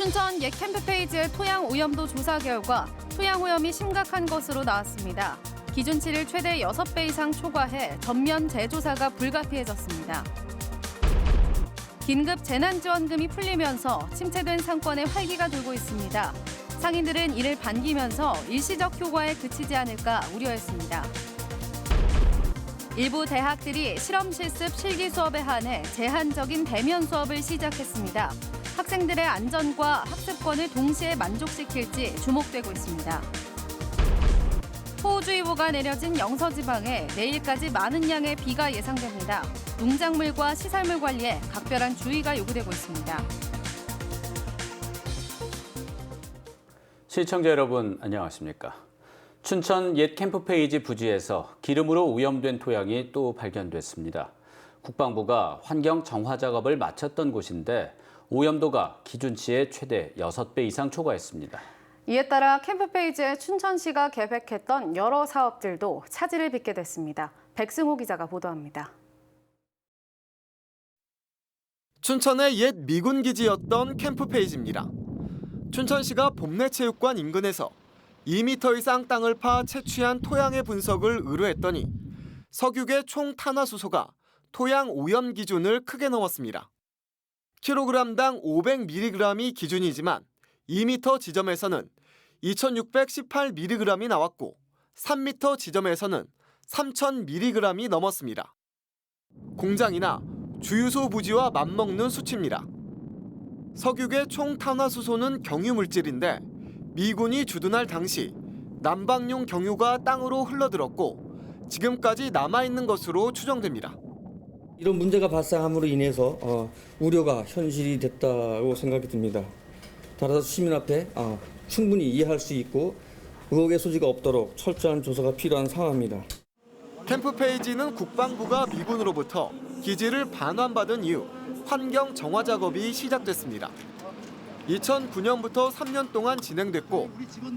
춘천 옛 캠프페이지의 토양 오염도 조사 결과 토양 오염이 심각한 것으로 나왔습니다. 기준치를 최대 6배 이상 초과해 전면 재조사가 불가피해졌습니다. 긴급 재난지원금이 풀리면서 침체된 상권에 활기가 돌고 있습니다. 상인들은 이를 반기면서 일시적 효과에 그치지 않을까 우려했습니다. 일부 대학들이 실험 실습 실기 수업에 한해 제한적인 대면 수업을 시작했습니다. 학생들의 안전과 학습권을 동시에 만족시킬지 주목되고 있습니다. 호우주의보가 내려진 영서지방에 내일까지 많은 양의 비가 예상됩니다. 농작물과 시설물 관리에 각별한 주의가 요구되고 있습니다. 시청자 여러분 안녕하십니까? 춘천 옛 캠프페이지 부지에서 기름으로 오염된 토양이 또 발견됐습니다. 국방부가 환경 정화 작업을 마쳤던 곳인데 오염도가 기준치의 최대 6배 이상 초과했습니다. 이에 따라 캠프페이지에 춘천시가 계획했던 여러 사업들도 차질을 빚게 됐습니다. 백승호 기자가 보도합니다. 춘천의 옛 미군 기지였던 캠프페이지입니다. 춘천시가 봄내체육관 인근에서 2m 이상 땅을 파 채취한 토양의 분석을 의뢰했더니 석유계 총 탄화수소가 토양 오염 기준을 크게 넘었습니다. 킬로그램당 500mg이 기준이지만 2m 지점에서는 2618mg이 나왔고 3m 지점에서는 3000mg이 넘었습니다. 공장이나 주유소 부지와 맞먹는 수치입니다. 석유계 총 탄화수소는 경유물질인데 미군이 주둔할 당시 난방용 경유가 땅으로 흘러들었고 지금까지 남아있는 것으로 추정됩니다. 이런 문제가 발생함으로 인해서 우려가 현실이 됐다고 생각이 듭니다. 따라서 시민 앞에 충분히 이해할 수 있고 의혹의 소지가 없도록 철저한 조사가 필요한 상황입니다. 캠프페이지는 국방부가 미군으로부터 기지를 반환받은 이후 환경 정화 작업이 시작됐습니다. 2009년부터 3년 동안 진행됐고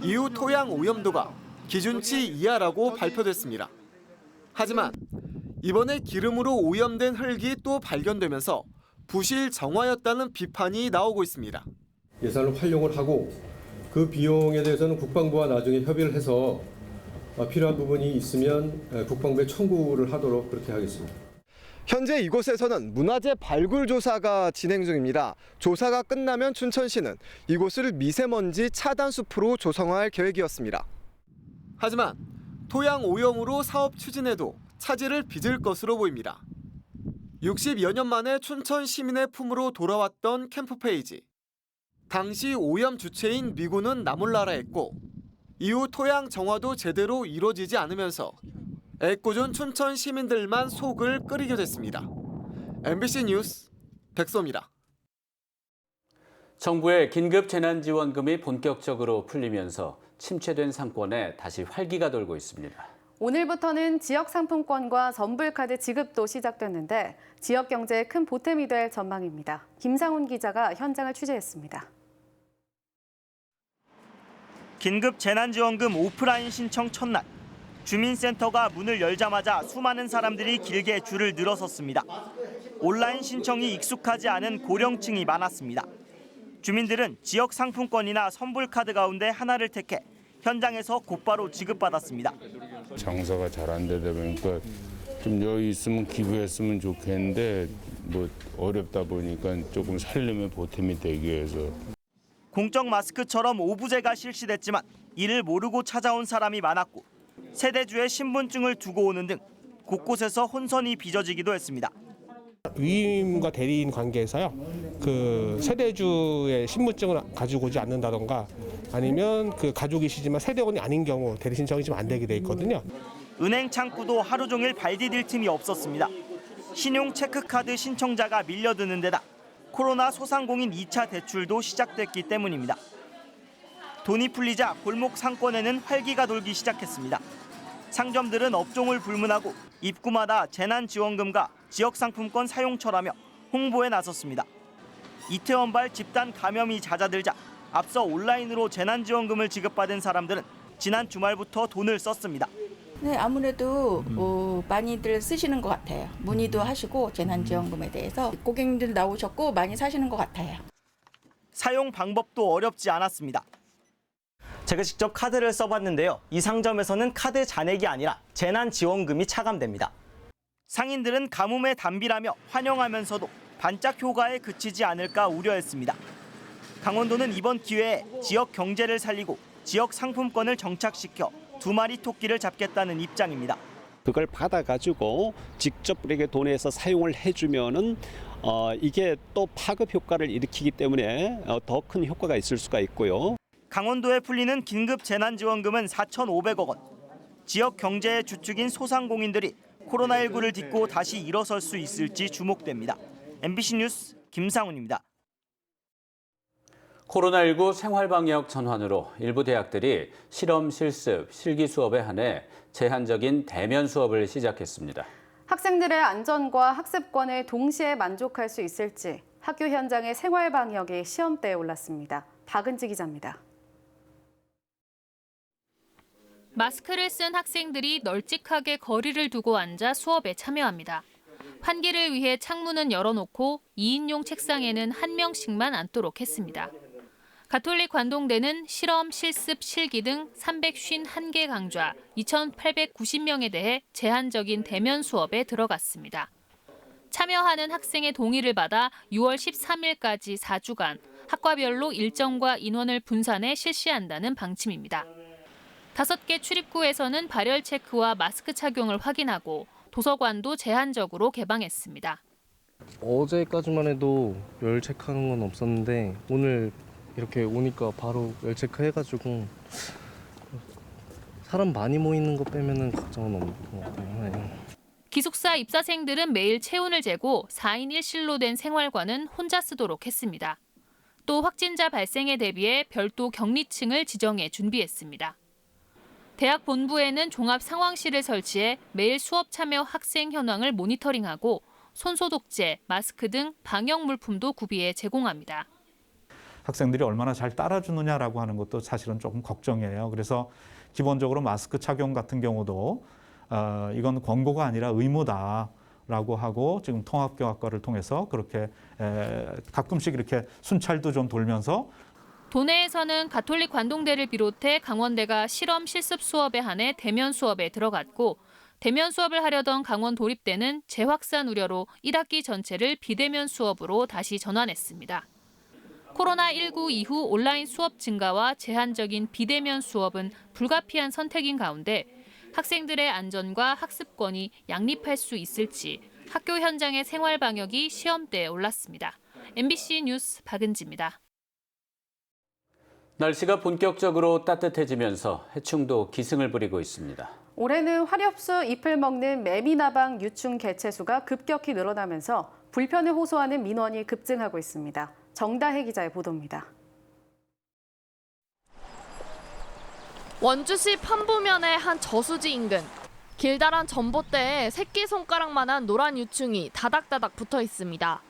이후 토양 오염도가 기준치 이하라고 발표됐습니다. 하지만 이번에 기름으로 오염된 흙이 또 발견되면서 부실 정화였다는 비판이 나오고 있습니다. 예산을 활용을 하고 그 비용에 대해서는 국방부와 나중에 협의를 해서 필요한 부분이 있으면 국방부에 청구를 하도록 그렇게 하겠습니다. 현재 이곳에서는 문화재 발굴 조사가 진행 중입니다. 조사가 끝나면 춘천시는 이곳을 미세먼지 차단 숲으로 조성할 계획이었습니다. 하지만 토양 오염으로 사업 추진에도 차질을 빚을 것으로 보입니다. 60여 년 만에 춘천 시민의 품으로 돌아왔던 캠프페이지. 당시 오염 주체인 미군은 나몰라라 했고 이후 토양 정화도 제대로 이루어지지 않으면서 애꿎은 춘천 시민들만 속을 끓이게 됐습니다. MBC 뉴스 백소입니다. 정부의 긴급 재난지원금이 본격적으로 풀리면서 침체된 상권에 다시 활기가 돌고 있습니다. 오늘부터는 지역 상품권과 선불카드 지급도 시작됐는데 지역 경제에 큰 보탬이 될 전망입니다. 김상훈 기자가 현장을 취재했습니다. 긴급 재난지원금 오프라인 신청 첫날. 주민센터가 문을 열자마자 수많은 사람들이 길게 줄을 늘어섰습니다. 온라인 신청이 익숙하지 않은 고령층이 많았습니다. 주민들은 지역 상품권이나 선불카드 가운데 하나를 택해 현장에서 곧바로 지급받았습니다. 장사가 잘 안 되다 보니까 좀 여유 있으면 기부했으면 좋겠는데 어렵다 보니까 조금 살림에 보탬이 되기 위해서. 공적 마스크처럼 오부제가 실시됐지만 이를 모르고 찾아온 사람이 많았고 세대주의 신분증을 두고 오는 등 곳곳에서 혼선이 빚어지기도 했습니다. 위임과 대리인 관계에서요. 그 세대주의 신분증을 가지고 오지 않는다던가 아니면 그 가족이시지만 세대원이 아닌 경우 대리 신청이 좀 안 되게 돼 있거든요. 은행 창구도 하루 종일 발 디딜 틈이 없었습니다. 신용 체크카드 신청자가 밀려드는 데다 코로나 소상공인 2차 대출도 시작됐기 때문입니다. 돈이 풀리자 골목 상권에는 활기가 돌기 시작했습니다. 상점들은 업종을 불문하고 입구마다 재난지원금과 지역상품권 사용처라며 홍보에 나섰습니다. 이태원발 집단 감염이 잦아들자 앞서 온라인으로 재난지원금을 지급받은 사람들은 지난 주말부터 돈을 썼습니다. 네, 아무래도 많이들 쓰시는 것 같아요. 문의도 하시고 재난지원금에 대해서 고객님들 나오셨고 많이 사시는 것 같아요. 사용 방법도 어렵지 않았습니다. 제가 직접 카드를 써봤는데요. 이 상점에서는 카드 잔액이 아니라 재난지원금이 차감됩니다. 상인들은 가뭄의 단비라며 환영하면서도 반짝 효과에 그치지 않을까 우려했습니다. 강원도는 이번 기회에 지역 경제를 살리고 지역 상품권을 정착시켜 2마리 토끼를 잡겠다는 입장입니다. 그걸 받아가지고 직접 우리에게 돈에서 사용을 해주면은 이게 또 파급 효과를 일으키기 때문에 더 큰 효과가 있을 수가 있고요. 강원도에 풀리는 긴급 재난지원금은 4,500억 원. 지역 경제의 주축인 소상공인들이 코로나19를 딛고 다시 일어설 수 있을지 주목됩니다. MBC 뉴스 김상훈입니다. 코로나19 생활방역 전환으로 일부 대학들이 실험, 실습, 실기 수업에 한해 제한적인 대면 수업을 시작했습니다. 학생들의 안전과 학습권에 동시에 만족할 수 있을지 학교 현장의 생활방역이 시험대에 올랐습니다. 박은지 기자입니다. 마스크를 쓴 학생들이 널찍하게 거리를 두고 앉아 수업에 참여합니다. 환기를 위해 창문은 열어놓고 2인용 책상에는 한 명씩만 앉도록 했습니다. 가톨릭 관동대는 실험, 실습, 실기 등 351개 강좌 2,890명에 대해 제한적인 대면 수업에 들어갔습니다. 참여하는 학생의 동의를 받아 6월 13일까지 4주간 학과별로 일정과 인원을 분산해 실시한다는 방침입니다. 5개 출입구에서는 발열 체크와 마스크 착용을 확인하고 도서관도 제한적으로 개방했습니다. 어제까지만 해도 열 체크하는 건 없었는데 오늘 이렇게 오니까 바로 열 체크해가지고 사람 많이 모이는 거 빼면은 걱정은 없는 것 같아요. 기숙사 입사생들은 매일 체온을 재고 4인 1실로 된 생활관은 혼자 쓰도록 했습니다. 또 확진자 발생에 대비해 별도 격리층을 지정해 준비했습니다. 대학 본부에는 종합 상황실을 설치해 매일 수업 참여 학생 현황을 모니터링하고 손소독제, 마스크 등 방역 물품도 구비해 제공합니다. 학생들이 얼마나 잘 따라주느냐라고 하는 것도 사실은 조금 걱정이에요. 그래서 기본적으로 마스크 착용 같은 경우도 이건 권고가 아니라 의무다라고 하고 지금 통합교학과를 통해서 그렇게 가끔씩 이렇게 순찰도 좀 돌면서 도내에서는 가톨릭 관동대를 비롯해 강원대가 실험 실습 수업에 한해 대면 수업에 들어갔고 대면 수업을 하려던 강원 도립대는 재확산 우려로 1학기 전체를 비대면 수업으로 다시 전환했습니다. 코로나19 이후 온라인 수업 증가와 제한적인 비대면 수업은 불가피한 선택인 가운데 학생들의 안전과 학습권이 양립할 수 있을지 학교 현장의 생활 방역이 시험대에 올랐습니다. MBC 뉴스 박은지입니다. 날씨가 본격적으로 따뜻해지면서 해충도 기승을 부리고 있습니다. 올해는 화렵수 잎을 먹는 매미나방 유충 개체수가 급격히 늘어나면서 불편을 호소하는 민원이 급증하고 있습니다. 정다혜 기자의 보도입니다. 원주시 판부면의 한 저수지 인근. 길다란 전봇대에 새끼손가락만한 노란 유충이 다닥다닥 붙어 있습니다.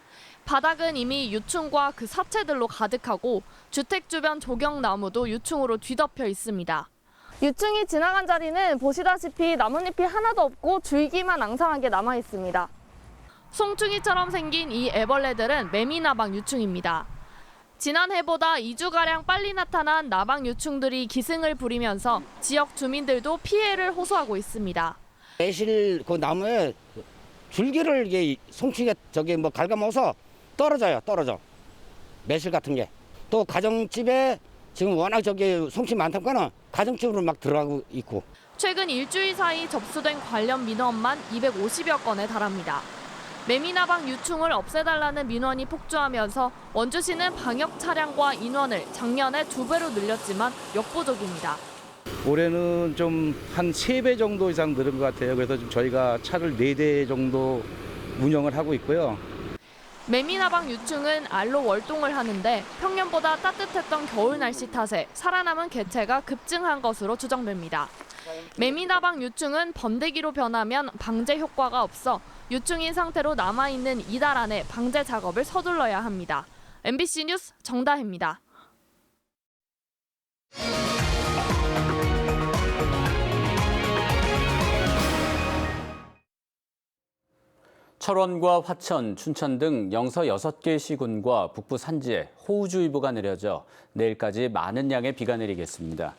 바닥은 이미 유충과 그 사체들로 가득하고 주택 주변 조경나무도 유충으로 뒤덮여 있습니다. 유충이 지나간 자리는 보시다시피 나뭇잎이 하나도 없고 줄기만 앙상하게 남아 있습니다. 송충이처럼 생긴 이 애벌레들은 매미나방 유충입니다. 지난해보다 2주가량 빨리 나타난 나방 유충들이 기승을 부리면서 지역 주민들도 피해를 호소하고 있습니다. 매실 그 나무에 줄기를 이게 송충이가 갉아먹어서 떨어져. 매실 같은 게. 또 가정집에 지금 워낙 송충이 많다 보니까 가정집으로 막 들어가고 있고. 최근 일주일 사이 접수된 관련 민원만 250여 건에 달합니다. 매미나방 유충을 없애달라는 민원이 폭주하면서 원주시는 방역 차량과 인원을 작년에 2배로 늘렸지만 역부족입니다. 올해는 좀 한 3배 정도 이상 늘은 것 같아요. 그래서 지금 저희가 차를 4대 정도 운영을 하고 있고요. 매미나방 유충은 알로 월동을 하는데 평년보다 따뜻했던 겨울 날씨 탓에 살아남은 개체가 급증한 것으로 추정됩니다. 매미나방 유충은 번데기로 변하면 방제 효과가 없어 유충인 상태로 남아있는 이달 안에 방제 작업을 서둘러야 합니다. MBC 뉴스 정다혜입니다. 철원과 화천, 춘천 등 영서 6개 시군과 북부 산지에 호우주의보가 내려져 내일까지 많은 양의 비가 내리겠습니다.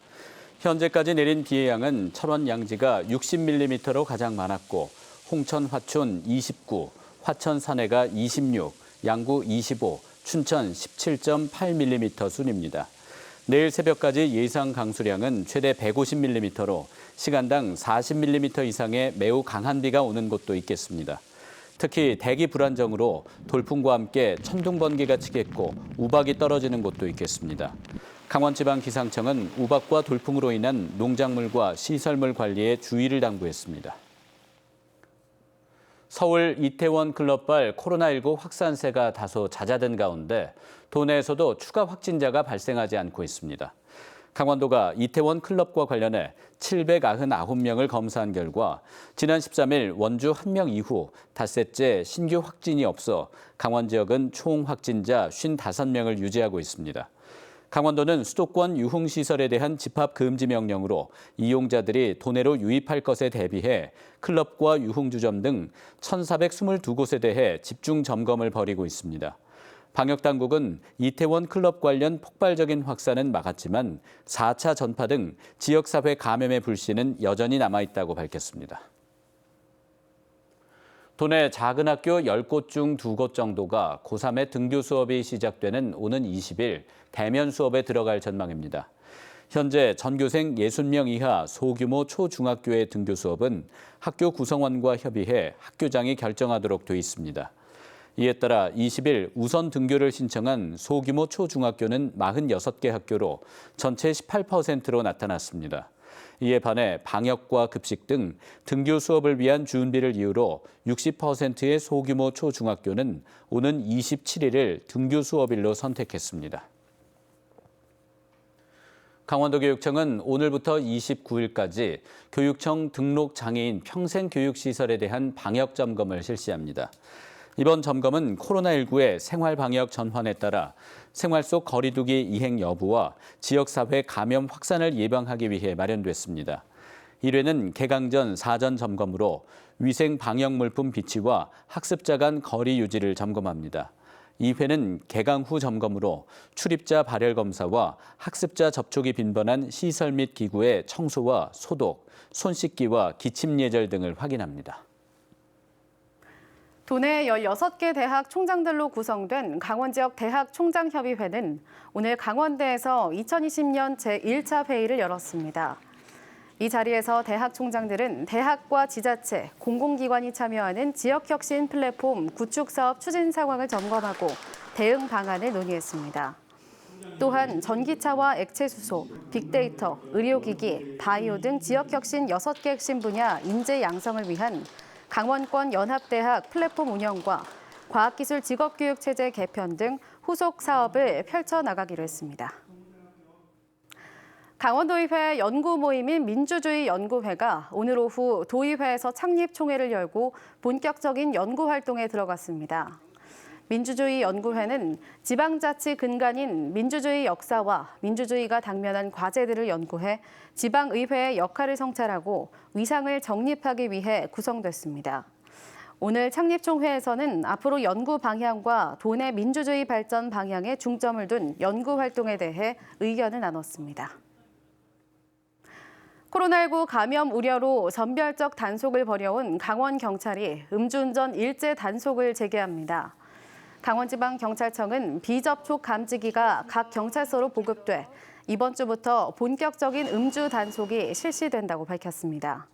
현재까지 내린 비의 양은 철원 양지가 60mm로 가장 많았고 홍천 화촌 29, 화천 산해가 26, 양구 25, 춘천 17.8mm 순입니다. 내일 새벽까지 예상 강수량은 최대 150mm로 시간당 40mm 이상의 매우 강한 비가 오는 곳도 있겠습니다. 특히 대기 불안정으로 돌풍과 함께 천둥 번개가 치겠고 우박이 떨어지는 곳도 있겠습니다. 강원지방기상청은 우박과 돌풍으로 인한 농작물과 시설물 관리에 주의를 당부했습니다. 서울 이태원 클럽발 코로나19 확산세가 다소 잦아든 가운데 도내에서도 추가 확진자가 발생하지 않고 있습니다. 강원도가 이태원 클럽과 관련해 799명을 검사한 결과 지난 13일 원주 1명 이후 닷새째 신규 확진이 없어 강원 지역은 총 확진자 55명을 유지하고 있습니다. 강원도는 수도권 유흥시설에 대한 집합 금지 명령으로 이용자들이 도내로 유입할 것에 대비해 클럽과 유흥주점 등 1,422곳에 대해 집중 점검을 벌이고 있습니다. 방역당국은 이태원 클럽 관련 폭발적인 확산은 막았지만 4차 전파 등 지역사회 감염의 불씨는 여전히 남아있다고 밝혔습니다. 도내 작은 학교 10곳 중 2곳 정도가 고3의 등교 수업이 시작되는 오는 20일 대면 수업에 들어갈 전망입니다. 현재 전교생 60명 이하 소규모 초중학교의 등교 수업은 학교 구성원과 협의해 학교장이 결정하도록 돼 있습니다. 이에 따라 20일 우선 등교를 신청한 소규모 초중학교는 46개 학교로 전체 18%로 나타났습니다. 이에 반해 방역과 급식 등 등교 수업을 위한 준비를 이유로 60%의 소규모 초중학교는 오는 27일을 등교 수업일로 선택했습니다. 강원도교육청은 오늘부터 29일까지 교육청 등록 장애인 평생교육시설에 대한 방역 점검을 실시합니다. 이번 점검은 코로나19의 생활 방역 전환에 따라 생활 속 거리 두기 이행 여부와 지역사회 감염 확산을 예방하기 위해 마련됐습니다. 1회는 개강 전 사전 점검으로 위생 방역 물품 비치와 학습자 간 거리 유지를 점검합니다. 2회는 개강 후 점검으로 출입자 발열 검사와 학습자 접촉이 빈번한 시설 및 기구의 청소와 소독, 손 씻기와 기침 예절 등을 확인합니다. 도내 16개 대학 총장들로 구성된 강원 지역 대학 총장협의회는 오늘 강원대에서 2020년 제1차 회의를 열었습니다. 이 자리에서 대학 총장들은 대학과 지자체, 공공기관이 참여하는 지역혁신 플랫폼 구축 사업 추진 상황을 점검하고 대응 방안을 논의했습니다. 또한 전기차와 액체수소, 빅데이터, 의료기기, 바이오 등 지역혁신 6개 핵심 분야 인재 양성을 위한 강원권 연합대학 플랫폼 운영과 과학기술 직업교육체제 개편 등 후속 사업을 펼쳐나가기로 했습니다. 강원도의회 연구 모임인 민주주의 연구회가 오늘 오후 도의회에서 창립총회를 열고 본격적인 연구 활동에 들어갔습니다. 민주주의 연구회는 지방자치 근간인 민주주의 역사와 민주주의가 당면한 과제들을 연구해 지방의회의 역할을 성찰하고 위상을 정립하기 위해 구성됐습니다. 오늘 창립총회에서는 앞으로 연구 방향과 도내 민주주의 발전 방향에 중점을 둔 연구 활동에 대해 의견을 나눴습니다. 코로나19 감염 우려로 선별적 단속을 벌여온 강원경찰이 음주운전 일제 단속을 재개합니다. 강원지방경찰청은 비접촉 감지기가 각 경찰서로 보급돼 이번 주부터 본격적인 음주 단속이 실시된다고 밝혔습니다.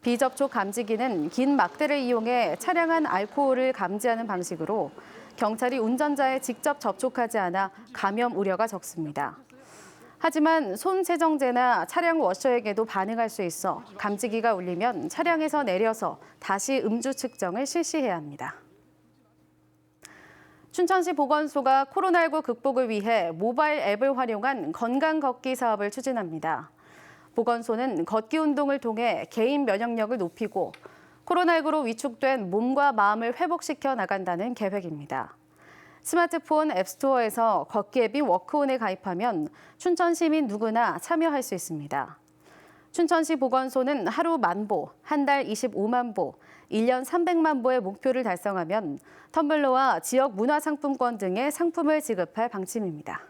비접촉 감지기는 긴 막대를 이용해 차량 안 알코올을 감지하는 방식으로 경찰이 운전자에 직접 접촉하지 않아 감염 우려가 적습니다. 하지만 손 세정제나 차량 워셔에게도 반응할 수 있어 감지기가 울리면 차량에서 내려서 다시 음주 측정을 실시해야 합니다. 춘천시 보건소가 코로나19 극복을 위해 모바일 앱을 활용한 건강 걷기 사업을 추진합니다. 보건소는 걷기 운동을 통해 개인 면역력을 높이고 코로나19로 위축된 몸과 마음을 회복시켜 나간다는 계획입니다. 스마트폰 앱스토어에서 걷기 앱인 워크온에 가입하면 춘천 시민 누구나 참여할 수 있습니다. 춘천시 보건소는 하루 10,000보, 한 달 25만 보, 1년 300만 보의 목표를 달성하면 텀블러와 지역 문화상품권 등의 상품을 지급할 방침입니다.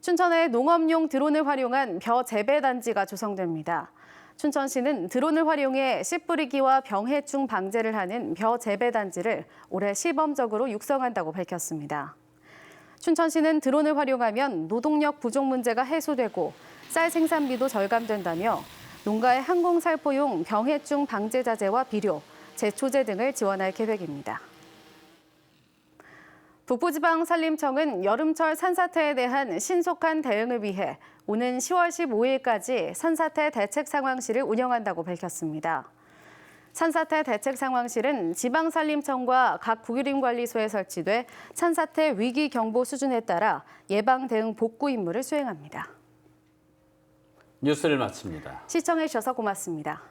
춘천에 농업용 드론을 활용한 벼 재배 단지가 조성됩니다. 춘천시는 드론을 활용해 씨 뿌리기와 병해충 방제를 하는 벼 재배 단지를 올해 시범적으로 육성한다고 밝혔습니다. 춘천시는 드론을 활용하면 노동력 부족 문제가 해소되고 쌀 생산비도 절감된다며 농가의 항공살포용 병해충 방제 자재와 비료, 제초제 등을 지원할 계획입니다. 북부지방산림청은 여름철 산사태에 대한 신속한 대응을 위해 오는 10월 15일까지 산사태 대책 상황실을 운영한다고 밝혔습니다. 산사태 대책 상황실은 지방산림청과 각 국유림관리소에 설치돼 산사태 위기 경보 수준에 따라 예방 대응 복구 임무를 수행합니다. 뉴스를 마칩니다. 시청해 주셔서 고맙습니다.